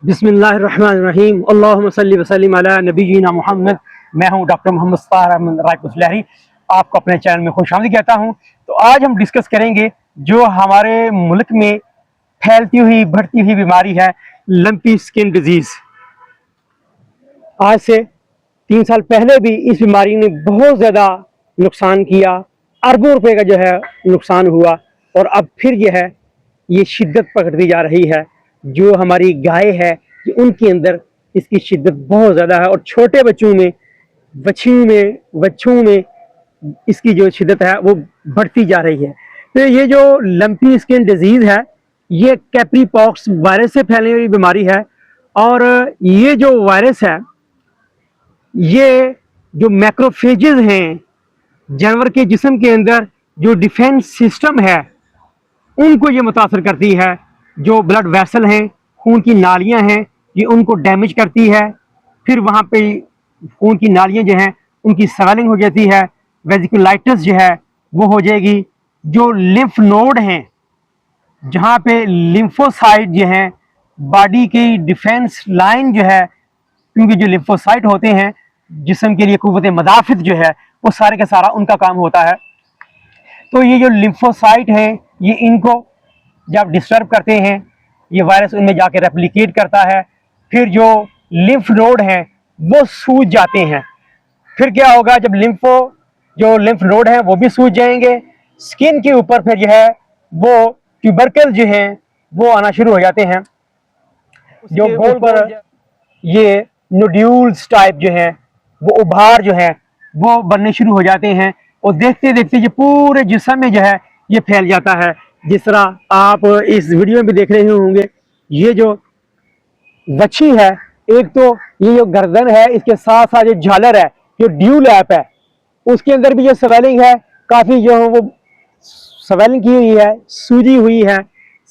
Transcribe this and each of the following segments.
बिस्मिल्लाहिर्रहमानिर्रहीम अल्लाहुम्मा सल्लि व सल्लिम अला नबीना मुहम्मद। मैं हूं डॉक्टर मोहम्मद सत्तार अहमद रायपुर लहरी, आपको अपने चैनल में खुशामदीद कहता हूं। तो आज हम डिस्कस करेंगे जो हमारे मुल्क में फैलती हुई बढ़ती हुई बीमारी है, लंपी स्किन डिजीज़। आज से 3 साल पहले भी इस बीमारी ने बहुत ज़्यादा नुकसान किया, अरबों रुपए का जो है नुकसान हुआ, और अब फिर जो है ये शिद्दत पकड़ती जा रही है। जो हमारी गाय है कि उनके अंदर इसकी शिद्दत बहुत ज़्यादा है, और छोटे बच्चों में, बच्चों में इसकी जो शिद्दत है वो बढ़ती जा रही है। तो ये जो लंपी स्किन डिजीज़ है, ये कैप्री पॉक्स वायरस से फैलने वाली बीमारी है। और ये जो वायरस है, ये जो मैक्रोफेजेस हैं जानवर के जिस्म के अंदर, जो डिफेंस सिस्टम है, उनको ये मुतासर करती है। जो ब्लड वेसल हैं, खून की नालियां हैं, ये उनको डैमेज करती है। फिर वहाँ पे खून की नालियां जो हैं उनकी स्वेलिंग हो जाती है, वेजिकुलाइटिस जो है वो हो जाएगी। जो लिम्फ नोड हैं, जहाँ पे लिम्फोसाइट जो हैं, बॉडी की डिफेंस लाइन जो है, क्योंकि जो लिम्फोसाइट होते हैं जिस्म के लिए कुव्वत मदाफित जो है वो सारे का सारा उनका काम होता है। तो ये जो लिम्फोसाइट हैं, ये इनको जब डिस्टर्ब करते हैं, ये वायरस उनमें जाके रेप्लिकेट करता है। फिर जो लिम्फ नोड हैं वो सूज जाते हैं। फिर क्या होगा, जब जो लिम्फ नोड हैं वो भी सूज जाएंगे, स्किन के ऊपर फिर जो है वो ट्यूबरकल जो हैं वो आना शुरू हो जाते हैं। जो गोल पर ये नोड्यूल्स टाइप जो हैं, वो उभार जो है वो बनने शुरू हो जाते हैं, और देखते देखते ये पूरे जिस्म में जो है ये फैल जाता है। जिस तरह आप इस वीडियो में भी देख रहे होंगे, ये जो वच्छी है, एक तो ये जो गर्दन है, इसके साथ साथ जो झालर है, जो ड्यू लैप है, उसके अंदर भी जो स्वेलिंग है, काफ़ी जो वो स्वेलिंग की हुई है, सूजी हुई है,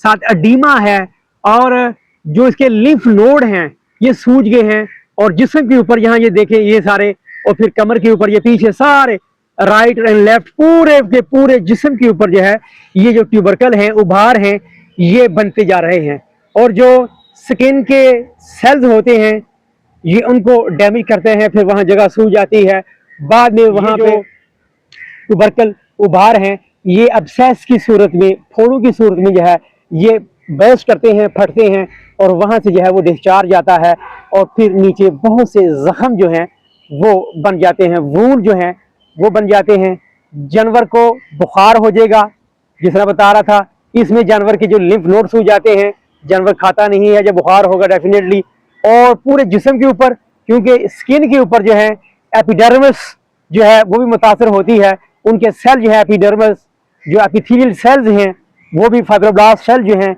साथ एडीमा है। और जो इसके लिम्फ नोड हैं ये सूज गए हैं, और जिस्म के ऊपर यहाँ ये देखें ये सारे, और फिर कमर के ऊपर ये पीछे सारे, राइट एंड लेफ्ट पूरे के पूरे जिस्म के ऊपर जो है ये जो ट्यूबरकल हैं, उभार हैं, ये बनते जा रहे हैं। और जो स्किन के सेल्स होते हैं ये उनको डैमेज करते हैं, फिर वहाँ जगह सूज जाती है। बाद में वहाँ पे ट्यूबरकल उभार हैं, ये अब्सेस की सूरत में, फोड़ों की सूरत में जो है ये बर्स्ट करते हैं, फटते हैं, और वहाँ से जो है वो डिस्चार्ज आता है, और फिर नीचे बहुत से जख्म जो हैं वो बन जाते हैं, वूंड जो हैं वो बन जाते हैं। जानवर को बुखार हो जाएगा, जिस तरह बता रहा था, इसमें जानवर के जो लिम्फ नोड सूज जाते हैं, जानवर खाता नहीं है, जब बुखार होगा डेफिनेटली। और पूरे जिस्म के ऊपर, क्योंकि स्किन के ऊपर जो है एपिडर्मिस जो है वो भी मुतासर होती है, उनके सेल जो है एपिडर्मिस, जो एपिथेलियल सेल्स हैं, वो भी फाइब्रोब्लास्ट सेल जो हैं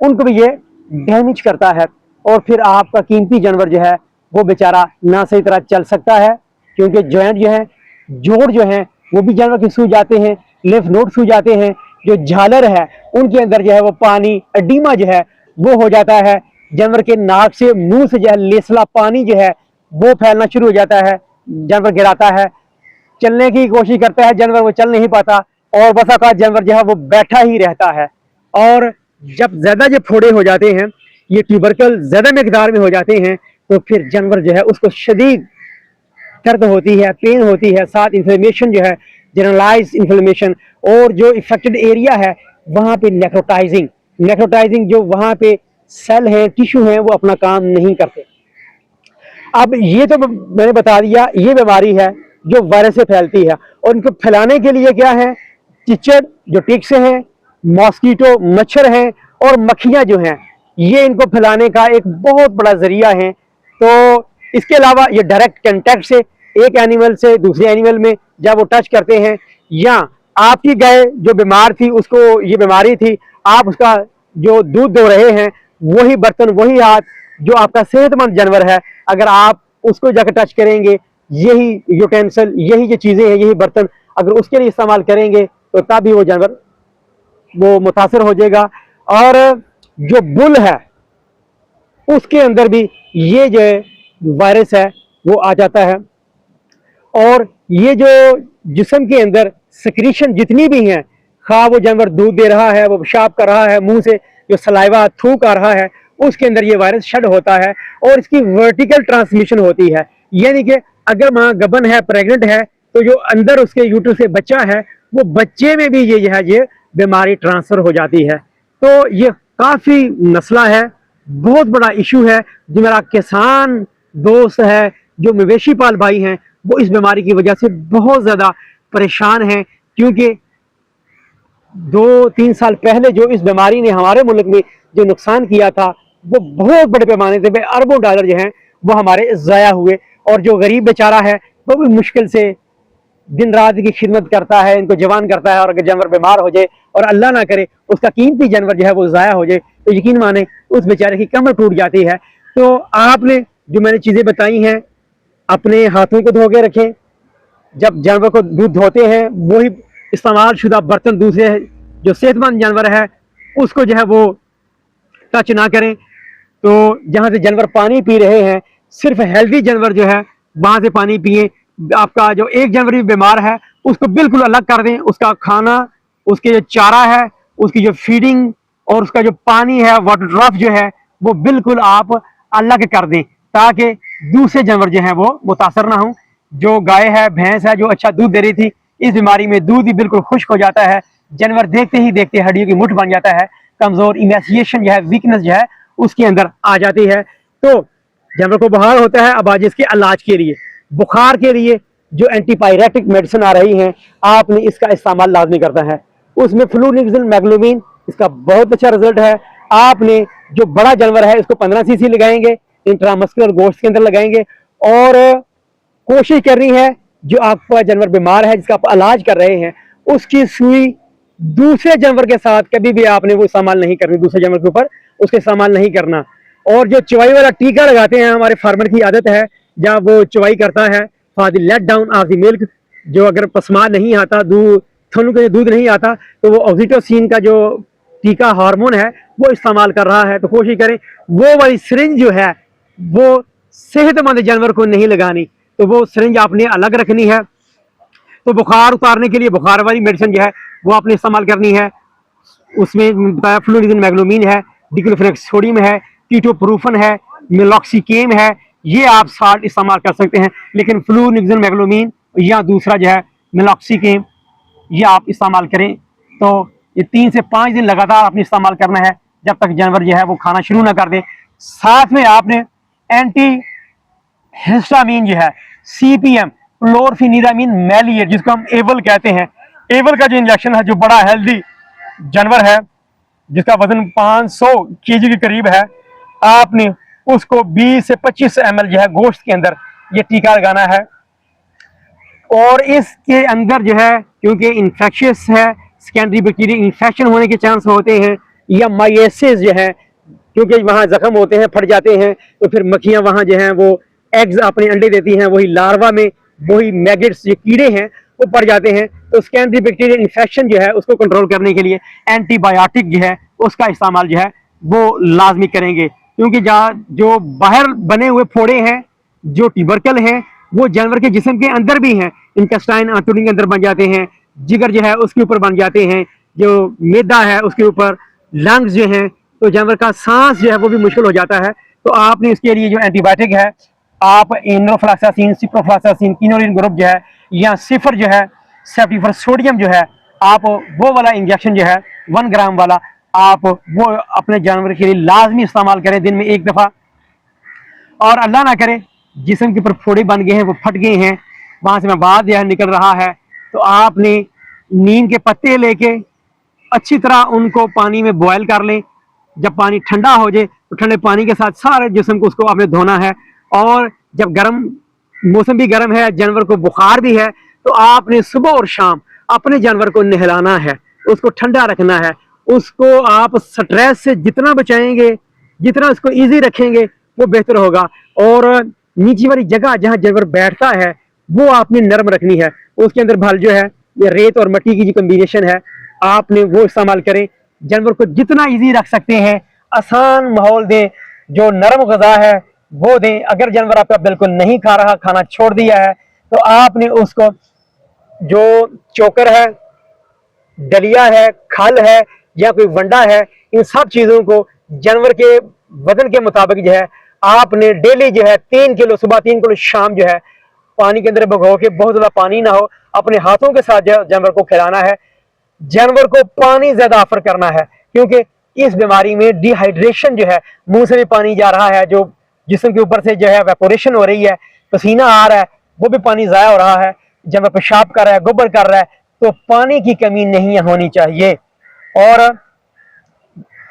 उनको भी ये डैमेज करता है। और फिर आपका कीमती जानवर जो है वो बेचारा ना सही तरह चल सकता है, क्योंकि जॉइंट जो है, जोड़ जो है वो भी जानवर के सूज जाते हैं, लिम्फ नोड सूज जाते हैं। जो झालर है उनके अंदर जो है वो पानी, एडीमा जो है वो हो जाता है। जानवर के नाक से, मुंह से जो है लेसला पानी जो है वो फैलना शुरू हो जाता है, जानवर गिराता है, चलने की कोशिश करता है जानवर, वो चल नहीं पाता, और बसा का जानवर जो है वो बैठा ही रहता है। और जब ज्यादा जो फोड़े हो जाते हैं, ये ट्यूबरकल ज्यादा मकदार में हो जाते हैं, तो फिर जानवर जो है उसको शदीद दर्द होती है, पेन होती है, साथ इन्फ्लेमेशन जो है, जनरलाइज इन्फ्लेमेशन, और जो इफेक्टेड एरिया है वहाँ पे नेक्रोटाइजिंग जो वहाँ पे सेल है, टिश्यू है, वो अपना काम नहीं करते। अब ये तो मैंने बता दिया, ये बीमारी है जो वायरस से फैलती है, और इनको फैलाने के लिए क्या है, चिचड़ जो टिक्स हैं, मॉस्किटो मच्छर हैं, और मक्खियाँ जो हैं, ये इनको फैलाने का एक बहुत बड़ा जरिया है। तो इसके अलावा ये डायरेक्ट कंटेक्ट से एक एनिमल से दूसरे एनिमल में जब वो टच करते हैं, या आपकी गाय जो बीमार थी, उसको ये बीमारी थी, आप उसका जो दूध दो रहे हैं, वही बर्तन, वही हाथ, जो आपका सेहतमंद जानवर है, अगर आप उसको जाकर टच करेंगे, यही यूटेंसिल, यही जो चीज़ें हैं, यही बर्तन अगर उसके लिए इस्तेमाल करेंगे, तो तभी वो जानवर वो मुतासर हो जाएगा। और जो बुल है उसके अंदर भी ये जो वायरस है वो आ जाता है, और ये जो जिस्म के अंदर सिक्रीशन जितनी भी हैं, खा वो जानवर दूध दे रहा है, वो पेशाब कर रहा है, मुंह से जो सलाइवा थूक आ रहा है, उसके अंदर ये वायरस शेड होता है और इसकी वर्टिकल ट्रांसमिशन होती है। यानी कि अगर माँ गबन है, प्रेग्नेंट है, तो जो अंदर उसके यूट्रस से बच्चा है, वो बच्चे में भी ये जो है ये बीमारी ट्रांसफर हो जाती है। तो ये काफी मसला है, बहुत बड़ा इशू है। जो मेरा किसान दोस्त है, जो मवेशी पाल भाई हैं, वो इस बीमारी की वजह से बहुत ज्यादा परेशान हैं, क्योंकि 2-3 साल पहले जो इस बीमारी ने हमारे मुल्क में जो नुकसान किया था, वो बहुत बड़े पैमाने पे अरबों डॉलर जो हैं वो हमारे ज़ाया हुए। और जो गरीब बेचारा है वो भी मुश्किल से दिन रात की खिदमत करता है, इनको जवान करता है, और अगर जानवर बीमार हो जाए और अल्लाह ना करे उसका कीमती जानवर जो है वो ज़ाया हो जाए, तो यकीन माने उस बेचारे की कमर टूट जाती है। तो आपने जो मैंने चीज़ें बताई हैं, अपने हाथों को धो के रखें। जब जानवर को दूध धोते हैं, वही इस्तेमाल शुदा बर्तन दूसरे जो सेहतमंद जानवर है उसको जो है वो टच ना करें। तो जहाँ से जानवर पानी पी रहे हैं, सिर्फ हेल्दी जानवर जो है वहां से पानी पिए। आपका जो एक जानवर भी बीमार है उसको बिल्कुल अलग कर दें, उसका खाना, उसके जो चारा है, उसकी जो फीडिंग और उसका जो पानी है, वाटर ड्रॉप जो है, वो बिल्कुल आप अलग कर दें, ताकि दूसरे जानवर जो है वो मुतासर ना हो। जो गाय है, भैंस है, जो अच्छा दूध दे रही थी, इस बीमारी में दूध ही बिल्कुल खुश्क हो जाता है, जानवर देखते ही देखते हड्डियों की मुठ बन जाता है, कमजोर, इमेसिएशन जो है, वीकनेस जो है उसके अंदर आ जाती है। तो जानवर को बुखार होता है, अब आज इसके इलाज के लिए, बुखार के लिए जो एंटीपायरेटिक मेडिसिन आ रही हैं, आपने इसका इस्तेमाल लाजमी करना है। उसमें फ्लूनिक्सिल मैग्लोमिन, इसका बहुत अच्छा रिजल्ट है। आपने जो बड़ा जानवर है इसको 15 सीसी लगाएंगे, इंट्रामस्कुलर गोश्त के अंदर लगाएंगे, और कोशिश करनी है जो आपका जानवर बीमार है, जिसका आप इलाज कर रहे हैं, उसकी सुई दूसरे जानवर के साथ कभी भी आपने वो इस्तेमाल नहीं करनी, दूसरे जानवर के ऊपर उसके इस्तेमाल नहीं करना। और जो चवाई वाला टीका लगाते हैं, हमारे फार्मर की आदत है, जब वो चवाई करता है, for the let down of the milk, जो अगर पसमा नहीं आता, दूध थनों के दूध नहीं आता, तो वो ऑक्सीटोसिन का जो टीका हार्मोन है वो इस्तेमाल कर रहा है। तो कोशिश करें वो वाली सिरिंज जो है वो सेहतमंद जानवर को नहीं लगानी, तो वो सिरिंज आपने अलग रखनी है। तो बुखार उतारने के लिए बुखार वाली मेडिसिन जो है वो आपने इस्तेमाल करनी है। उसमें बताया फ्लूनिक्सिल मैग्लोमिन है, डिक्लोफेनेक सोडियम है, कीटोप्रूफन है, मेलॉक्सिकेम है, ये आप साल्ट इस्तेमाल कर सकते हैं। लेकिन फ्लूनिक्सिल मैग्लोमिन या दूसरा जो है मेलॉक्सिकेम, ये आप इस्तेमाल करें। तो ये 3 से 5 दिन लगातार आपने इस्तेमाल करना है, जब तक जानवर जो है वो खाना शुरू ना कर दे। साथ में आपने एंटी हिस्टामिन जो है, CPM, क्लोरफिनिरामिन मैलिएट, जिसको हम एवल कहते हैं, एवल का जो इंजेक्शन है, जो बड़ा हेल्दी जानवर है जिसका वजन 500 केजी के करीब है, आपने उसको 20 से 25 ml जो है गोश्त के अंदर ये टीका लगाना है। और इसके अंदर जो है, क्योंकि इन्फेक्शियस है, सेकेंडरी बैक्टीरियल इन्फेक्शन होने के चांस होते हैं, या माइएसिस जो है, क्योंकि वहाँ जख्म होते हैं, फट जाते हैं, तो फिर मक्खियाँ वहाँ जो हैं वो एग्स अपने अंडे देती हैं, वही लार्वा में वही मैगेट्स जो कीड़े हैं वो पड़ जाते हैं। तो सेकेंडरी बैक्टीरियल इन्फेक्शन जो है उसको कंट्रोल करने के लिए एंटीबायोटिक जो है उसका इस्तेमाल जो है वो लाजमी करेंगे, क्योंकि जो बाहर बने हुए फोड़े हैं, जो ट्यूबरकल हैं, वो जानवर के जिस्म के अंदर भी हैं, इंटेस्टाइन आंतोनी के अंदर बन जाते हैं, जिगर जो है उसके ऊपर बन जाते हैं, जो मैदा है उसके ऊपर, लंग्स जो हैं, तो जानवर का सांस जो है वो भी मुश्किल हो जाता है। तो आपने इसके लिए जो एंटीबायोटिक है, आप एनोफ्लॉक्सासिन, सिप्रोफ्लॉक्सासिन, किनोलिन ग्रुप जो है, या सिफर जो है, सेफ्टिफर सोडियम जो है, आप वो वाला इंजेक्शन जो है 1 ग्राम वाला, आप वो अपने जानवर के लिए लाजमी इस्तेमाल करें दिन में 1 दफ़ा। और अल्लाह ना करे जिस्म के ऊपर फोड़े बन गए हैं, वो फट गए हैं, वहां से मवाद यह निकल रहा है, तो आपने नीम के पत्ते लेके अच्छी तरह उनको पानी में बॉयल कर लें। जब पानी ठंडा हो जाए तो ठंडे पानी के साथ सारे जिस्म को उसको आपने धोना है। और जब गर्म मौसम भी गर्म है, जानवर को बुखार भी है, तो आपने सुबह और शाम अपने जानवर को नहलाना है, उसको ठंडा रखना है। उसको आप स्ट्रेस से जितना बचाएंगे, जितना उसको इजी रखेंगे, वो बेहतर होगा। और नीचे वाली जगह जहाँ जानवर बैठता है वो आपने नरम रखनी है। उसके अंदर भल जो है, ये रेत और मिट्टी की जो कम्बिनेशन है, आपने वो इस्तेमाल करें। जानवर को जितना इजी रख सकते हैं, आसान माहौल दें, जो नरम गज़ा है वो दें। अगर जानवर आपका बिल्कुल नहीं खा रहा, खाना छोड़ दिया है, तो आपने उसको जो चोकर है, डलिया है, खल है, या कोई वंडा है, इन सब चीज़ों को जानवर के वजन के मुताबिक जो है आपने डेली जो है 3 किलो सुबह 3 किलो शाम जो है पानी के अंदर भिगो के, बहुत ज्यादा पानी ना हो, अपने हाथों के साथ जानवर को खिलाना है। जानवर को पानी ज्यादा ऑफर करना है, क्योंकि इस बीमारी में डिहाइड्रेशन जो है, मुंह से भी पानी जा रहा है, जो जिस्म के ऊपर से जो है वेपोरेशन हो रही है, पसीना आ रहा है, वो भी पानी जाया हो रहा है, जानवर पेशाब कर रहा है, गोबर कर रहा है, तो पानी की कमी नहीं होनी चाहिए। और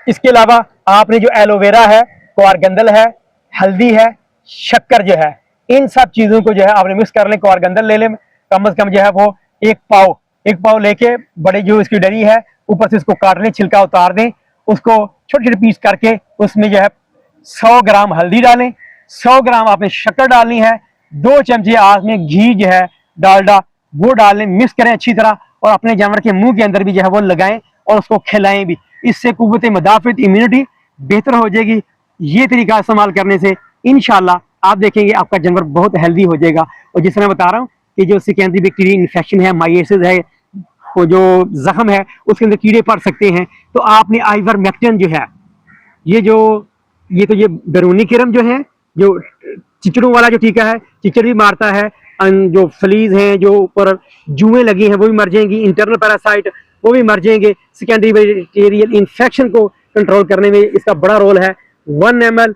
इसके अलावा आपने जो एलोवेरा है, क्वारगंदल है, हल्दी है, शक्कर जो है, इन सब चीजों को जो है आपने मिक्स कर लें। क्वारगंदल ले लें कम से कम जो है वो एक पाव लेके, बड़े जो इसकी डरी है ऊपर से इसको काट लें, छिलका उतार दें, उसको छोटे छोटे पीस करके उसमें जो है 100 ग्राम हल्दी डालें, 100 ग्राम आपने शक्कर डालनी है, 2 चमचे आग में घी जो है डालडा वो डालें, मिक्स करें अच्छी तरह और अपने जानवर के मुंह के अंदर भी जो है वो लगाएं और उसको खिलाएं भी। इससे कुव्वत मुदाफ़त इम्यूनिटी बेहतर हो जाएगी। ये तरीका इस्तेमाल करने से इंशाल्लाह आप देखेंगे आपका जानवर बहुत हेल्दी हो जाएगा। और जिस तरह बता रहा हूँ कि जो सेकेंडरी बैक्टीरियल इन्फेक्शन है, माइसिस है, वो जो जख्म है उसके अंदर कीड़े पड़ सकते हैं, तो आपने आइवरमेक्टिन जो है, ये बैरूनी किरम जो है, जो चिचड़ों वाला जो टीका है, चिचड़ भी मारता है, जो फ्लीज हैं, जो ऊपर जुएं लगी हैं वो भी मर जाएंगी, इंटरनल पैरासाइट वो भी मर जाएंगे। सेकेंडरी बैक्टीरियल इन्फेक्शन को कंट्रोल करने में इसका बड़ा रोल है। 1 ml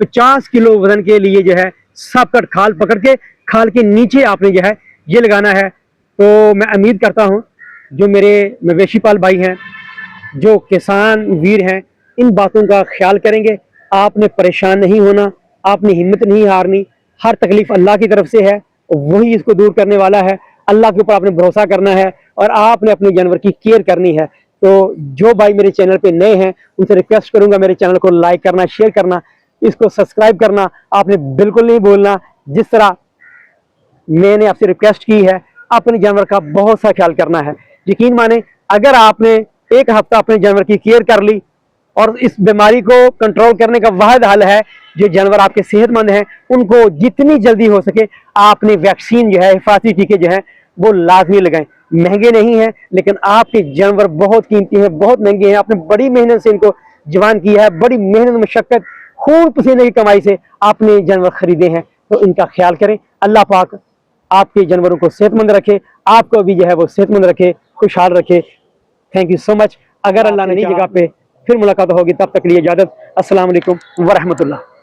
50 किलो वजन के लिए जो है सब कट खाल पकड़ के, खाल के नीचे आपने जो है ये लगाना है। तो मैं उम्मीद करता हूँ जो मेरे मवेशी पाल भाई हैं, जो किसान वीर हैं, इन बातों का ख्याल करेंगे। आपने परेशान नहीं होना, आपने हिम्मत नहीं हारनी। हर तकलीफ अल्लाह की तरफ से है, वही इसको दूर करने वाला है। अल्लाह के ऊपर आपने भरोसा करना है और आपने अपने जानवर की केयर करनी है। तो जो भाई मेरे चैनल पे नए हैं उनसे रिक्वेस्ट करूंगा मेरे चैनल को लाइक करना, शेयर करना, इसको सब्सक्राइब करना आपने बिल्कुल नहीं भूलना। जिस तरह मैंने आपसे रिक्वेस्ट की है, अपने जानवर का बहुत सा ख्याल करना है। यकीन माने अगर आपने एक हफ्ता अपने जानवर की केयर कर ली, और इस बीमारी को कंट्रोल करने का वाहिद हल है जो जानवर आपके सेहतमंद हैं उनको जितनी जल्दी हो सके आपने वैक्सीन जो है, हिफाजती टीके जो है वो लाजमी लगाएं। महंगे नहीं हैं, लेकिन आपके जानवर बहुत कीमती हैं, बहुत महंगे हैं। आपने बड़ी मेहनत से इनको जवान किया है, बड़ी मेहनत, मशक्कत, खून पसीने की कमाई से आपने जानवर खरीदे हैं, तो इनका ख्याल करें। अल्लाह पाक आपके जानवरों को सेहतमंद रखे, आपको भी जो है वो सेहतमंद रखे, खुशहाल रखे। Thank you so much. अगर अल्लाह ने नई जगह पे फिर मुलाकात होगी, तब तक लिए इजाजत। अस्सलाम वालेकुम व रहमतुल्लाह।